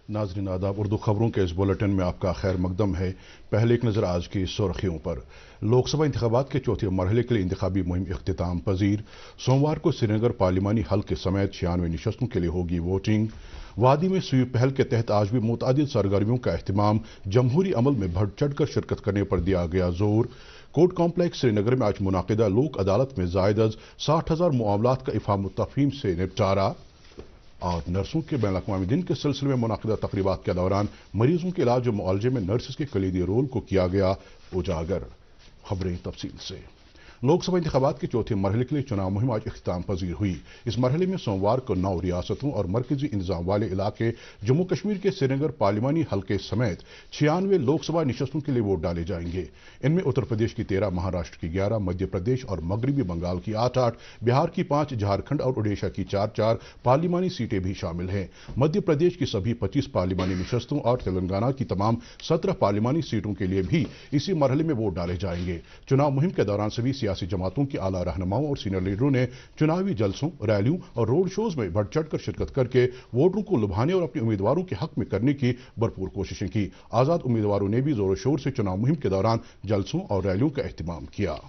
नाज़रीन आदाब, उर्दू खबरों के इस बुलेटिन में आपका खैर मकदम है। पहले एक नज़र आज की सुर्खियों पर। लोकसभा इंतखाबात के चौथे मरहले के लिए इंतखाबी मुहिम इख्तिताम पजीर। सोमवार को श्रीनगर पार्लिमानी हल्के समेत 96 नशस्तों के लिए होगी वोटिंग। वादी में स्वीप पहल के तहत आज भी मुतअद्दिद सरगर्मियों का अहतमाम। जमहूरी अमल में बढ़ चढ़ कर शिरकत करने पर दिया गया जोर। कोर्ट कॉम्प्लेक्स श्रीनगर में आज मुनाकिदा लोक अदालत में जायद 60,000 मामलात का इफ़हाम तफहीम से निपटारा। और नर्सों के बैन अक़वामी दिन के सिलसिले में मुनाकिदा तकरीबात के दौरान मरीजों के इलाज और मुआलजे में नर्सेस के कलीदी रोल को किया गया उजागर। खबरें तफसील से। लोकसभा इंतखाबात के चौथे मरहले के लिए चुनाव मुहिम आज इख्तिताम पजीर हुई। इस मरहले में सोमवार को 9 रियासतों और मरकजी इंतजाम वाले इलाके जम्मू कश्मीर के श्रीनगर पार्लिमानी हल्के समेत 96 लोकसभा नशस्तों के लिए वोट डाले जाएंगे। इनमें उत्तर प्रदेश की 13, महाराष्ट्र की 11, मध्य प्रदेश और मगरबी बंगाल की 8-8, बिहार की 5, झारखंड और ओडिशा की 4-4 पार्लिमानी सीटें भी शामिल हैं। मध्य प्रदेश की सभी 25 पार्लिमानी नशस्तों और तेलंगाना की तमाम 17 पार्लिमानी सीटों के लिए भी इसी मरहले में वोट डाले जाएंगे। चुनाव मुहिम के दौरान सभी सियासी जमातों के आला रहनुमाओं और सीनियर लीडरों ने चुनावी जलसों, रैलियों और रोड शोज में बढ़ चढ़ कर शिरकत करके वोटरों को लुभाने और अपने उम्मीदवारों के हक में करने की भरपूर कोशिशें की। आजाद उम्मीदवारों ने भी जोर शोर से चुनाव मुहिम के दौरान जलसों और रैलियों का एहतमाम किया।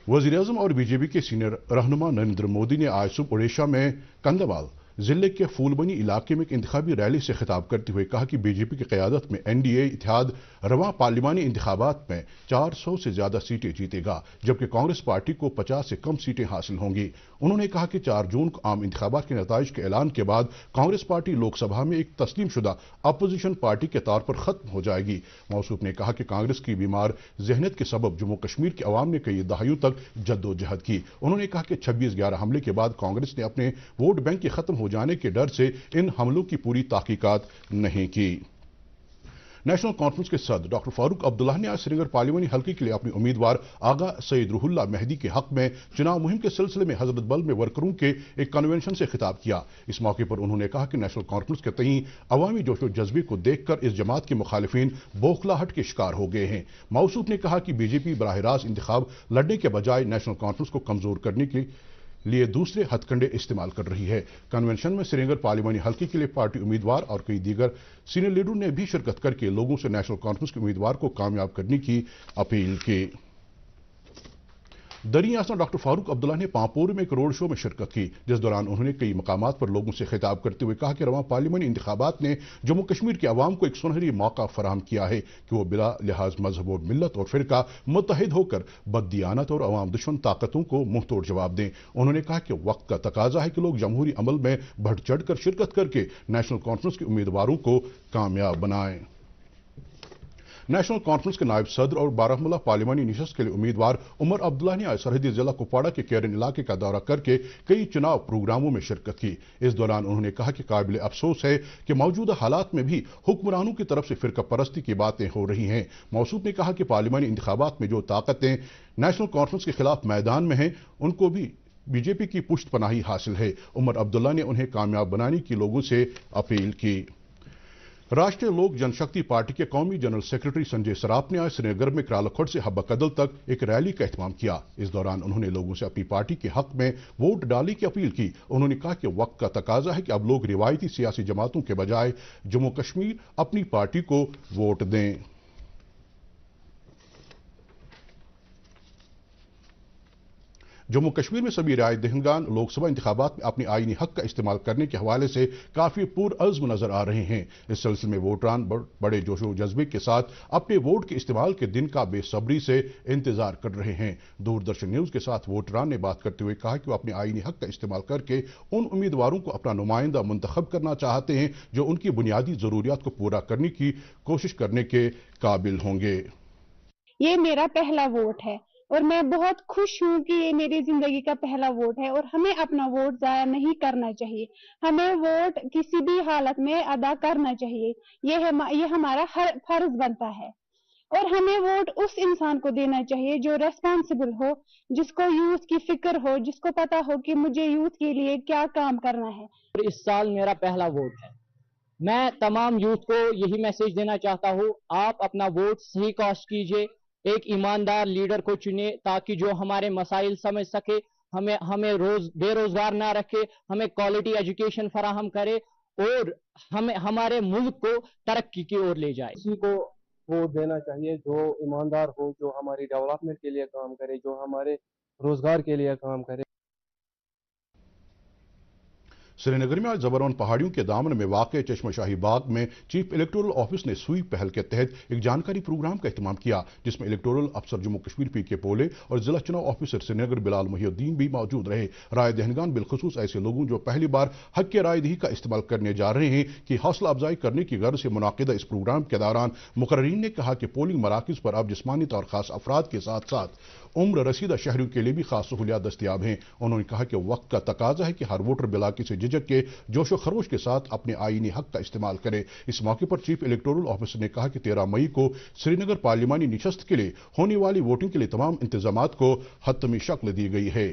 वज़ीर-ए-आज़म और बीजेपी के सीनियर रहनुमा नरेंद्र मोदी ने आज सुबह ओडिशा में कंधमाल जिले के फूलबनी इलाके में एक इंतखाबी रैली से खिताब करते हुए कहा कि बीजेपी की क़यादत में एनडीए इत्तेहाद रवां पार्लिमानी इंतखाबात में 400 से ज्यादा सीटें जीतेगा, जबकि कांग्रेस पार्टी को 50 से कम सीटें हासिल होंगी। उन्होंने कहा कि 4 जून को आम इंतखाबात के नताइज के ऐलान के बाद कांग्रेस पार्टी लोकसभा में एक तस्लीमशुदा अपोजिशन पार्टी के तौर पर खत्म हो जाएगी। मौसूफ ने कहा कि कांग्रेस की बीमार ज़हनियत के सबब जम्मू कश्मीर के अवाम ने कई दहाइयों तक जद्दोजहद की। उन्होंने कहा कि 26/11 हमले के बाद कांग्रेस ने अपने वोट बैंक के खत्म हो जाने के डर से इन हमलों की पूरी तहकीकात नहीं की। नेशनल कॉन्फ्रेंस के सदर डॉक्टर फारूक अब्दुल्ला ने आज श्रीनगर पार्लिमानी हल्के के लिए अपने उम्मीदवार आगा सईद रुहुल्लाह मेहदी के हक में चुनाव मुहिम के सिलसिले में हजरत बल में वर्करों के एक कन्वेंशन से खिताब किया। इस मौके पर उन्होंने कहा कि नेशनल कॉन्फ्रेंस के तई अवामी जोशो जज्बे को देखकर इस जमात के मुखालिफिन बौखलाहट के शिकार हो गए हैं। मौसूफ ने कहा कि बीजेपी बराह रास्त इंतखाब लड़ने के बजाय नेशनल कॉन्फ्रेंस को कमजोर करने के लिए दूसरे हथकंडे इस्तेमाल कर रही है। कन्वेंशन में श्रीनगर पार्लिमानी हल्के के लिए पार्टी उम्मीदवार और कई दीगर सीनियर लीडरों ने भी शिरकत करके लोगों से नेशनल कॉन्फ्रेंस के उम्मीदवार को कामयाब करने की अपील की। दरी आसना डॉक्टर फारूक अब्दुल्ला ने पांपोर में एक रोड शो में शिरकत की, जिस दौरान उन्होंने कई मकामात पर लोगों से खिताब करते हुए कहा कि रवां पार्लिमानी इंतखाबात ने जम्मू कश्मीर के अवाम को एक सुनहरी मौका फराहम किया है कि वो बिला लिहाज मजहब और मिल्लत और फिरका मुत्तहिद होकर बददियानत और अवाम दुश्मन ताकतों को मुंह तोड़ जवाब दें। उन्होंने कहा कि वक्त का तकाजा है कि लोग जमहूरी अमल में बढ़ चढ़ कर शिरकत करके नेशनल कॉन्फ्रेंस के उम्मीदवारों को कामयाब बनाएं। नेशनल कॉन्फ्रेंस के नायब सदर और बारामूला पार्लिमानी नशस्त के लिए उम्मीदवार उमर अब्दुल्ला ने आज सरहदी जिला कुपवाड़ा के केरन इलाके का दौरा करके कई चुनाव प्रोग्रामों में शिरकत की। इस दौरान उन्होंने कहा कि काबिल अफसोस है कि मौजूदा हालात में भी हुक्मरानों की तरफ से फिरका परस्ती की बातें हो रही हैं। मौसूफ ने कहा कि पार्लिमानी इंतखाबात में जो ताकतें नेशनल कॉन्फ्रेंस के खिलाफ मैदान में हैं, उनको भी बीजेपी की पुष्ट पनाही हासिल है। उमर अब्दुल्ला ने उन्हें कामयाब बनाने की लोगों से अपील की। राष्ट्रीय लोक जनशक्ति पार्टी के कौमी जनरल सेक्रेटरी संजय सराफ ने आज श्रीनगर में करालखोट से हब्बा कदल तक एक रैली का एहतमाम किया। इस दौरान उन्होंने लोगों से अपनी पार्टी के हक में वोट डालने की अपील की। उन्होंने कहा कि वक्त का तकाजा है कि अब लोग रिवायती सियासी जमातों के बजाय जम्मू कश्मीर अपनी पार्टी को वोट दें। जम्मू कश्मीर में सभी राय दहिंदगान लोकसभा इंतखाबात में अपने आईनी हक का इस्तेमाल करने के हवाले से काफी पुरअज़्म नजर आ रहे हैं। इस सिलसिले में वोटरान बड़े जोशो जज्बे के साथ अपने वोट के इस्तेमाल के दिन का बेसब्री से इंतजार कर रहे हैं। दूरदर्शन न्यूज के साथ वोटरान ने बात करते हुए कहा कि वो अपने आईनी हक का इस्तेमाल करके उन उम्मीदवारों को अपना नुमाइंदा मुंतखब करना चाहते हैं जो उनकी बुनियादी जरूरियात को पूरा करने की कोशिश करने के काबिल होंगे। ये मेरा पहला वोट है और मैं बहुत खुश हूँ कि ये मेरी जिंदगी का पहला वोट है और हमें अपना वोट जाया नहीं करना चाहिए। हमें वोट किसी भी हालत में अदा करना चाहिए। ये हमारा फर्ज बनता है और हमें वोट उस इंसान को देना चाहिए जो रेस्पॉन्सिबल हो, जिसको यूथ की फिक्र हो, जिसको पता हो कि मुझे यूथ के लिए क्या काम करना है। इस साल मेरा पहला वोट है। मैं तमाम यूथ को यही मैसेज देना चाहता हूँ, आप अपना वोट सही कास्ट कीजिए, एक ईमानदार लीडर को चुने ताकि जो हमारे मसाइल समझ सके, हमें बेरोजगार ना रखे, हमें क्वालिटी एजुकेशन फराहम करे اور ہمارے ملک کو ترقی کی اور لے جائے. کسی کو ووٹ دینا چاہیے جو ایماندار ہو، جو ہماری ڈیولپمنٹ کے لیے کام کرے، جو ہمارے روزگار کے لیے کام کرے. سری نگر میں آج زبرون پہاڑیوں کے دامن میں واقع چشمہ شاہی باغ میں چیف الیکٹورل آفس نے سویپ پہل کے تحت ایک جانکاری پروگرام کا اہتمام کیا، جس میں الیکٹورل افسر جموں کشمیر پی کے پولے اور ضلع چناؤ آفیسر سری نگر بلال محی الدین بھی موجود رہے. رائے دہندگان بالخصوص ایسے لوگوں جو پہلی بار حق کے رائے دہی کا استعمال کرنے جا رہے ہیں کی حوصلہ افزائی کرنے کی غرض سے منعقدہ اس پروگرام کے دوران مقررین نے کہا کہ پولنگ مراکز پر اب جسمانی طور خاص افراد کے ساتھ ساتھ عمر رسیدہ شہریوں کے لیے بھی خاص سہولیات دستیاب ہیں. انہوں نے کہا کہ وقت کا تقاضا ہے کہ ہر ووٹر بلا کسی جھجک کے جوش و خروش کے ساتھ اپنے آئینی حق کا استعمال کرے. اس موقع پر چیف الیکٹورل آفیسر نے کہا کہ 13 مئی کو سری نگر پارلیمانی نشست کے لیے ہونے والی ووٹنگ کے لیے تمام انتظامات کو حتمی شکل دی گئی ہے.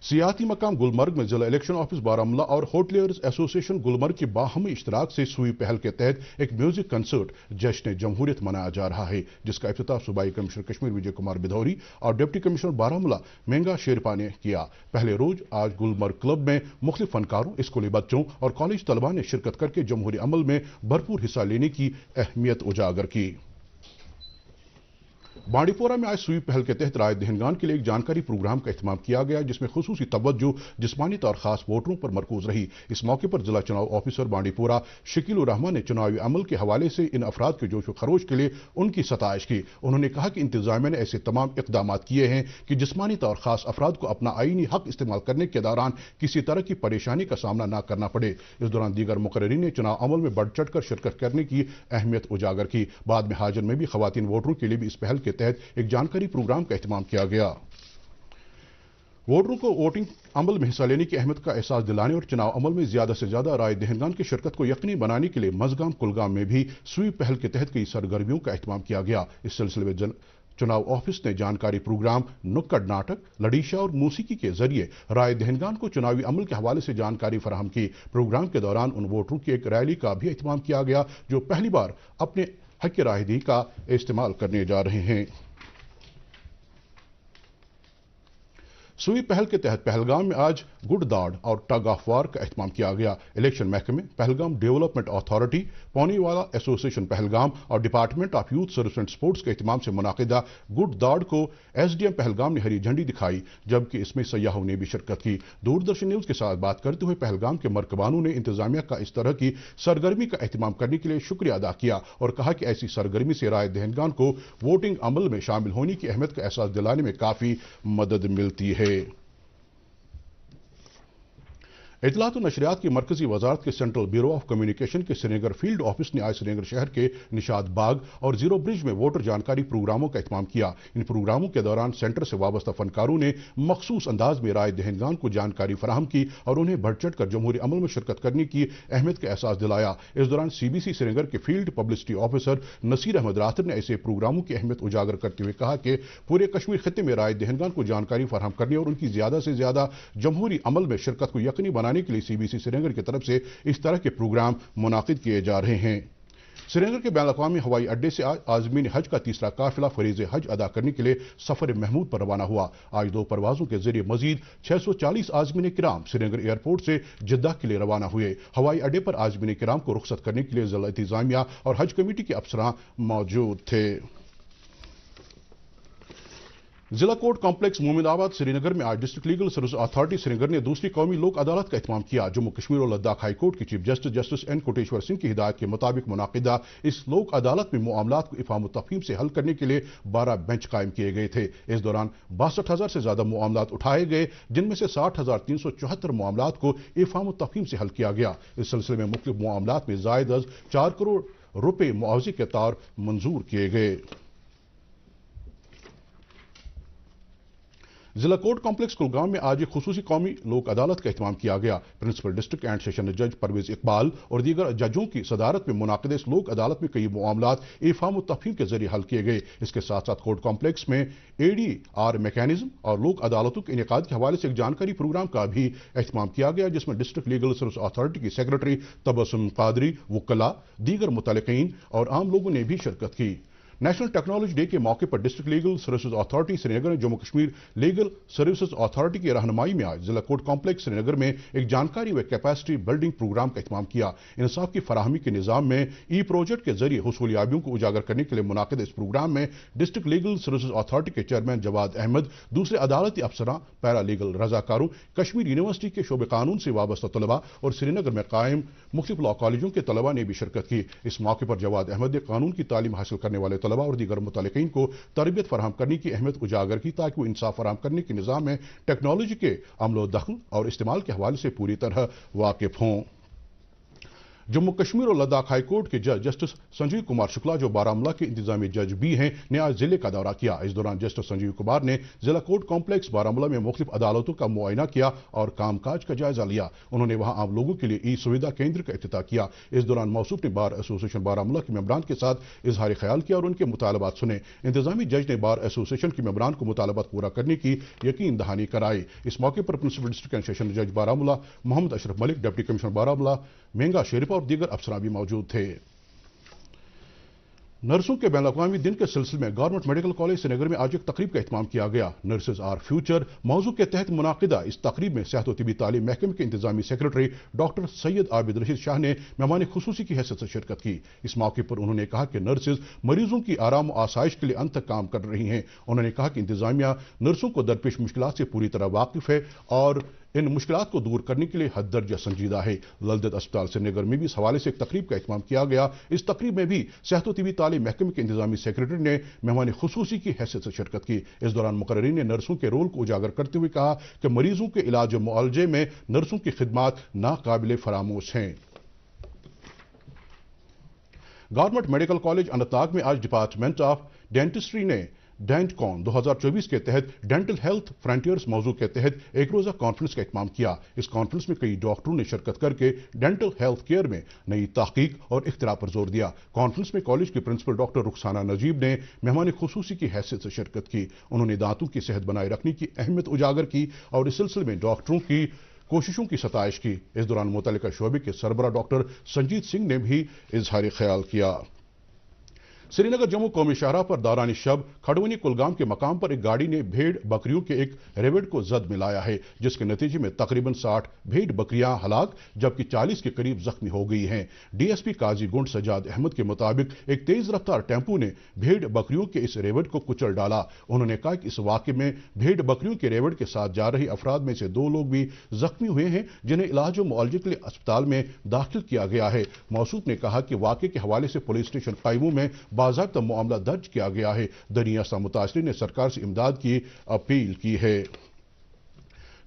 سیاحتی مقام گلمرگ میں ضلع الیکشن آفس بارہمولہ اور ہوٹلیئرز ایسوسی ایشن گلمرگ کی باہمی اشتراک سے سویپ پہل کے تحت ایک میوزک کنسرٹ جشن جمہوریت منایا جا رہا ہے، جس کا افتتاح صوبائی کمشنر کشمیر وجے کمار بدھوری اور ڈپٹی کمشنر بارہمولہ مینگا شیرپا نے کیا. پہلے روز آج گلمرگ کلب میں مختلف فنکاروں، اسکولی بچوں اور کالج طلباء نے شرکت کر کے جمہوری عمل میں بھرپور حصہ لینے کی اہمیت اجاگر کی. بانڈی پورہ میں آج سویپ پہل کے تحت رائے دہندگان کے لیے ایک جانکاری پروگرام کا اہتمام کیا گیا، جس میں خصوصی توجہ جسمانی طور خاص ووٹروں پر مرکوز رہی. اس موقع پر ضلع چناؤ آفیسر بانڈی پورہ شکیل الرحمان نے چناوی عمل کے حوالے سے ان افراد کے جوش و خروش کے لیے ان کی ستائش کی. انہوں نے کہا کہ انتظامیہ نے ایسے تمام اقدامات کیے ہیں کہ جسمانی طور خاص افراد کو اپنا آئینی حق استعمال کرنے کے دوران کسی طرح کی پریشانی کا سامنا نہ کرنا پڑے. اس دوران دیگر مقررین نے چناؤ عمل میں بڑھ چڑھ کر شرکت کرنے کی اہمیت اجاگر کی. بعد میں حاجن میں بھی خواتین ووٹروں کے لیے بھی اس پہل کے تحت ایک جانکاری پروگرام کا اہتمام کیا گیا. ووٹروں کو ووٹنگ عمل میں حصہ لینے کی اہمیت کا احساس دلانے اور چناؤ عمل میں زیادہ سے زیادہ رائے دہندگان کی شرکت کو یقینی بنانے کے لیے مزگام کلگام میں بھی سویپ پہل کے تحت کئی سرگرمیوں کا اہتمام کیا گیا. اس سلسلے میں چناؤ آفس نے جانکاری پروگرام، نکڑ ناٹک، لڑیشہ اور موسیقی کے ذریعے رائے دہندگان کو چناوی عمل کے حوالے سے جانکاری فراہم کی. پروگرام کے دوران ان ووٹروں کی ایک ریلی کا بھی اہتمام کیا گیا جو پہلی بار اپنے حق رائے دہی کا استعمال کرنے جا رہے ہیں. سویپ پہل کے تحت پہلگام میں آج گڈ داڑ اور ٹگ آف وار کا اہتمام کیا گیا. الیکشن محکمے، پہلگام ڈیولپمنٹ اتھارٹی، پونی والا ایسوسی ایشن پہلگام اور department of youth service and sports کے اہتمام سے منعقدہ گڈ داڑ کو ایس ڈی ایم پہلگام نے ہری جھنڈی دکھائی، جبکہ اس میں سیاحوں نے بھی شرکت کی. دوردرشن نیوز کے ساتھ بات کرتے ہوئے پہلگام کے مرکبانوں نے انتظامیہ کا اس طرح کی سرگرمی کا اہتمام کرنے کے لیے شکریہ ادا کیا اور کہا کہ ایسی سرگرمی سے رائے دہندگان کو ووٹنگ عمل میں شامل ہونے کی اہمیت کا احساس دلانے میں کافی مدد ملتی ہے. اطلاعات و نشریات کی مرکزی وزارت کے سینٹرل بیورو آف کمیونیکیشن کے سری نگر فیلڈ آفس نے آج سری نگر شہر کے نشاد باغ اور زیرو برج میں ووٹر جانکاری پروگراموں کا اہتمام کیا. ان پروگراموں کے دوران سینٹر سے وابستہ فنکاروں نے مخصوص انداز میں رائے دہندگان کو جانکاری فراہم کی اور انہیں بڑھ چڑھ کر جمہوری عمل میں شرکت کرنے کی اہمیت کا احساس دلایا. اس دوران C B C Srinagar کے field publicity officer Naseer Ahmad Rather نے ایسے پروگراموں کی اہمیت اجاگر کرتے ہوئے کہا کہ پورے کشمیر خطے میں رائے دہندگان کو جانکاری فراہم کرنے اور ان کی زیادہ سے زیادہ جمہوری عمل میں شرکت کو یقینی بنانے کے لیے سی بی سی سری نگر کی طرف سے اس طرح کے پروگرام منعقد کیے جا رہے ہیں. سری نگر کے بین الاقوامی ہوائی اڈے سے آج عازمین حج کا تیسرا قافلہ فریض حج ادا کرنے کے لیے سفر محمود پر روانہ ہوا. آج 2 پروازوں کے ذریعے مزید 640 عازمین کرام سری نگر ایئرپورٹ سے جدہ کے لیے روانہ ہوئے. ہوائی اڈے پر عازمین کرام کو رخصت کرنے کے لیے ضلع انتظامیہ اور حج کمیٹی کے افسران موجود تھے. ضلع کورٹ کمپلیکس مومن آباد سری نگر میں آج ڈسٹرکٹ لیگل سروس اتھارٹی سری نگر نے دوسری قومی لوک عدالت کا اہتمام کیا. جموں کشمیر اور لداخ ہائی کورٹ کے چیف جسٹس این کوٹیشور سنگھ کی ہدایت کے مطابق منعقدہ اس لوک عدالت میں معاملات کو افہام و تفہیم سے حل کرنے کے لیے 12 بینچ قائم کیے گئے تھے. اس دوران 62,000 سے زیادہ معاملات اٹھائے گئے، جن میں سے 60,374 معاملات کو افہام و تفہیم سے حل کیا گیا. اس سلسلے میں مختلف معاملات میں زائد از 4 کروڑ روپے معاوضے کے طور منظور کیے گئے. ضلع کورٹ کمپلیکس کلگام میں آج ایک خصوصی قومی لوک عدالت کا اہتمام کیا گیا. پرنسپل ڈسٹرکٹ اینڈ سیشن جج پرویز اقبال اور دیگر ججوں کی صدارت میں منعقد اس لوک عدالت میں کئی معاملات افہام و تفہیم کے ذریعے حل کیے گئے. اس کے ساتھ ساتھ کورٹ کمپلیکس میں اے ڈی آر میکینزم اور لوک عدالتوں کے انعقاد کے حوالے سے ایک جانکاری پروگرام کا بھی اہتمام کیا گیا، جس میں ڈسٹرکٹ لیگل سروس اتھارٹی کی سیکرٹری تبسم قادری، وکلاء، دیگر متعلقین اور عام لوگوں نے بھی شرکت کی. नेशनल टेक्नोलॉजी डे के मौके पर district legal services authority Srinagar ने Jammu Kashmir legal services authority की रहनुमाई में आज जिला कोर्ट कॉम्प्लेक्स श्रीनगर में एक जानकारी व कैपेसिटी बिल्डिंग प्रोग्राम का इत्माम किया। इंसाफ की फराहमी के निज़ाम में ई प्रोजेक्ट के जरिए हुसूलियाबियों को उजागर करने के लिए मुनाकिद इस प्रोग्राम में डिस्ट्रिक्ट लीगल सर्विसेज अथॉरिटी के चेयरमैन जवाद अहमद, दूसरे अदालती अफसरान, पैरा लीगल रजाकारों, कश्मीर यूनिवर्सिटी के शोबे कानून से वाबस्ता तलबा और श्रीनगर में कायम मुख्तलिफ लॉ कॉलेजों के तलबा ने भी शिरकत की। इस मौके पर जवाद अहमद ने कानून की तालीम हासिल करने वाले तलबा और दीगर मुतल्लिकीन को तरबियत फराहम करने की अहमियत उजागर की ताकि वो इंसाफ फराहम करने के निज़ाम में टेक्नोलॉजी के अमलो दखल और इस्तेमाल के हवाले से पूरी तरह वाकिफ हों। जम्मू कश्मीर और लद्दाख हाई कोर्ट के जज जस्टिस संजीव कुमार शुक्ला, जो बारामूला के इंतजामी जज भी हैं, ने आज जिले का दौरा किया। इस दौरान जस्टिस संजीव कुमार ने जिला कोर्ट कॉम्प्लेक्स बारामूला में मुख्तलिफ अदालतों का मुआयना किया और कामकाज का जायजा लिया। उन्होंने वहां आम लोगों के लिए ई सुविधा केंद्र का इफ्तिताह किया। इस दौरान मौसूफ ने बार एसोसिएशन बारामूला के मेंबरान के साथ इजहार ख्याल किया और उनके मुतालबात सुने। इंतजामी जज ने बार एसोसिएशन के मेंबरान को मुतालबात पूरा करने की यकीन दहानी कराई। इस मौके पर प्रिंसिपल डिस्ट्रिक्ट एंड सेशन जज बारामूला मोहम्मद अशरफ मलिक, डिप्टी कमिश्नर बारामूला मेंगा शेरिपा और दीगर अफसरान भी मौजूद थे। नर्सों के बैनुल-अक़वामी दिन के सिलसिले में गवर्नमेंट मेडिकल कॉलेज श्रीनगर में आज एक तकरीब का इत्माम किया गया। नर्सेज आर फ्यूचर मौजू के तहत मुनाकिदा इस तकरीब में सेहत और तिबी तालीम महकमे के इंतजामी सेक्रेटरी डॉक्टर सैयद आबिद रशीद शाह ने मेहमान खुसूसी की हैसियत से शिरकत की। इस मौके पर उन्होंने कहा कि नर्सेज मरीजों की आराम और आसाइश के लिए अंत तक काम कर रही हैं। उन्होंने कहा कि इंतजामिया नर्सों को दरपेश मुश्किलात से पूरी तरह वाकिफ है और इन मुश्किलात को दूर करने के लिए हद दर्जा संजीदा है। ललदत अस्पताल श्रीनगर में भी इस हवाले से एक तकरीब का इत्माम किया गया। इस तकरीब में भी सेहत और तिबी तालीम महकमे के इंतजामी सेक्रेटरी ने मेहमान खुसूसी की हैसियत से शिरकत की। इस दौरान मुकर्रिरीन ने नर्सों के रोल को उजागर करते हुए कहा कि मरीजों के इलाज और मुआलजे में नर्सों की खिदमात नाकाबिले फरामोश हैं। गवर्नमेंट मेडिकल कॉलेज अनंतनाग में आज डिपार्टमेंट ऑफ डेंटिस्ट्री ने डेंटकॉन 2024 के तहत डेंटल हेल्थ फ्रंटियर्स मौजू के तहत एक रोजा कॉन्फ्रेंस का इत्माम किया। इस कॉन्फ्रेंस में कई डॉक्टरों ने शिरकत करके डेंटल हेल्थ केयर में नई तहकीक और इख्तिरा पर जोर दिया। कॉन्फ्रेंस में कॉलेज की प्रिंसिपल डॉक्टर रुखसाना नजीब ने मेहमान खुसूसी की हैसियत से शिरकत की। उन्होंने दांतों की सेहत बनाए रखने की अहमियत उजागर की और इस सिलसिले में डॉक्टरों की कोशिशों की सताइश की। इस दौरान मुतल्लिका शोबे के सरबराह डॉक्टर संजीत सिंह ने भी इजहार ख्याल किया। श्रीनगर जम्मू कौमी शाहराह पर दौरानी शब खड़वनी कुलगाम के मकाम पर एक गाड़ी ने भेड़ बकरियों के एक रेवड़ को जद में लाया है, जिसके नतीजे में तकरीबन 60 भेड़ बकरियां हलाक जबकि 40 के करीब जख्मी हो गई हैं। डीएसपी काजी गुंड सजाद अहमद के मुताबिक एक तेज रफ्तार टेम्पो ने भेड़ बकरियों के इस रेवड़ को कुचल डाला। उन्होंने कहा कि इस वाक़े में भेड़ बकरियों के रेवड़ के साथ जा रही अफराद में से 2 लोग भी जख्मी हुए हैं, जिन्हें इलाज और मुआलजे के लिए अस्पताल में दाखिल किया गया है। मौसूफ ने कहा कि वाक़े के हवाले से पुलिस स्टेशन कायमू में बाज़ाब्ता मामला दर्ज किया गया है। दनियासा मुतासिरीन ने सरकार से इमदाद की अपील की है।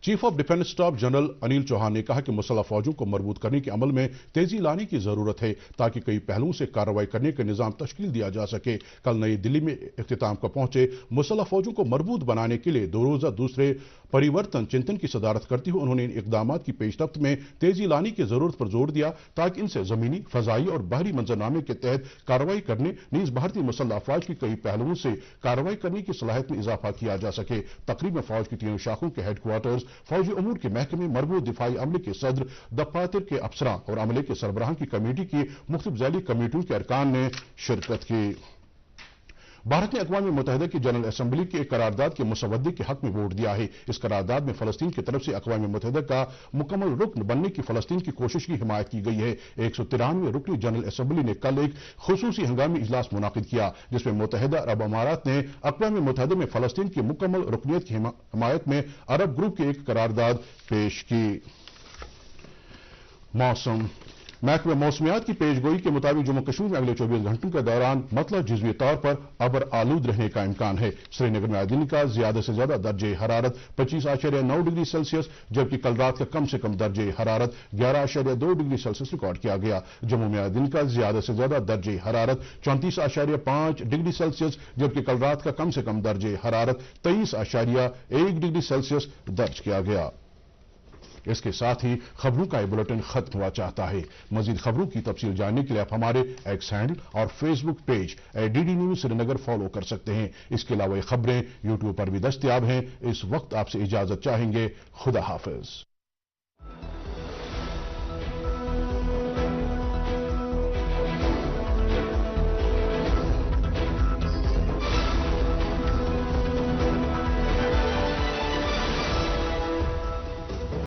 Chief of defence staff general Anil Chauhan ने कहा कि मुसल्लह फौजों को मजबूत करने के अमल में तेजी लाने की जरूरत है ताकि कई पहलुओं से कार्रवाई करने का निजाम तश्कील दिया जा सके। कल नई दिल्ली में इख्तिताम पर पहुंचे मुसल्लह फौजों को मजबूत बनाने के लिए 2 रोजा दूसरे परिवर्तन चिंतन की सदारत करते हुए उन्होंने इन इकदामात की पेशरफ्त में तेजी लाने की जरूरत पर जोर दिया ताकि इनसे जमीनी, फजाई और बाहरी मंजरनामे के तहत कार्रवाई करने नीज भारतीय मुसल्लह अफवाज की कई पहलुओं से कार्रवाई करने की सलाहियत में इजाफा किया जा सके। तकरीब में फौज की 3 शाखों के हेडक्वार्टर्स, फौजी उमूर के महकमे, मरबूत दिफाई अमले के सदर, दफ्तार के अफसरान और अमले के सरबराहान की कमेटी की मुख्तलिफ ज़ैली कमेटियों के अरकान ने शिरकत की। भारत ने अक़वाम मुत्तहिदा की जनरल असम्बली की एक करारदाद के मुसवद्दे के हक में वोट दिया है। इस करारदाद में फ़लस्तीन की तरफ से अक़वाम मुत्तहिदा का मुकम्मल रुकन बनने की फ़लस्तीन की कोशिश की हिमायत की गई है। 193वें रुकनी जनरल असम्बली ने कल एक खुसूसी हंगामी इजलास मुनाकिद किया जिसमें मुत्तहिदा अरब अमारात ने अक़वाम मुत्तहिदा में फ़लस्तीन की मुकम्मल रुकनियत की हिमायत में अरब ग्रुप की एक करारदाद पेश की। मौसम महकमे मौसमियात की पेशगोई के मुताबिक जम्मू कश्मीर में अगले 24 घंटों के दौरान मतलब जुज़वी तौर पर अबर आलूद रहने का इम्कान है। श्रीनगर में आज दिन का ज्यादा से ज्यादा दर्जे हरारत 25.9 डिग्री सेल्सियस जबकि कल रात का कम से कम दर्जे हरारत 11.2 डिग्री सेल्सियस रिकॉर्ड किया गया। जम्मू में आज दिन का ज्यादा से ज्यादा दर्जे हरारत 34.5 डिग्री सेल्सियस जबकि कल रात का कम से कम दर्जे हरारत 23.1 डिग्री सेल्सियस दर्ज किया गया। इसके साथ ही खबरों का ये बुलेटिन खत्म हुआ चाहता है। मजीद खबरों की तफसील जानने के लिए आप हमारे एक्स हैंडल और Facebook page DD news Srinagar follow कर सकते हैं। इसके अलावा ये खबरें यूट्यूब पर भी दस्तयाब हैं। इस वक्त आपसे इजाजत चाहेंगे। खुदा हाफिज।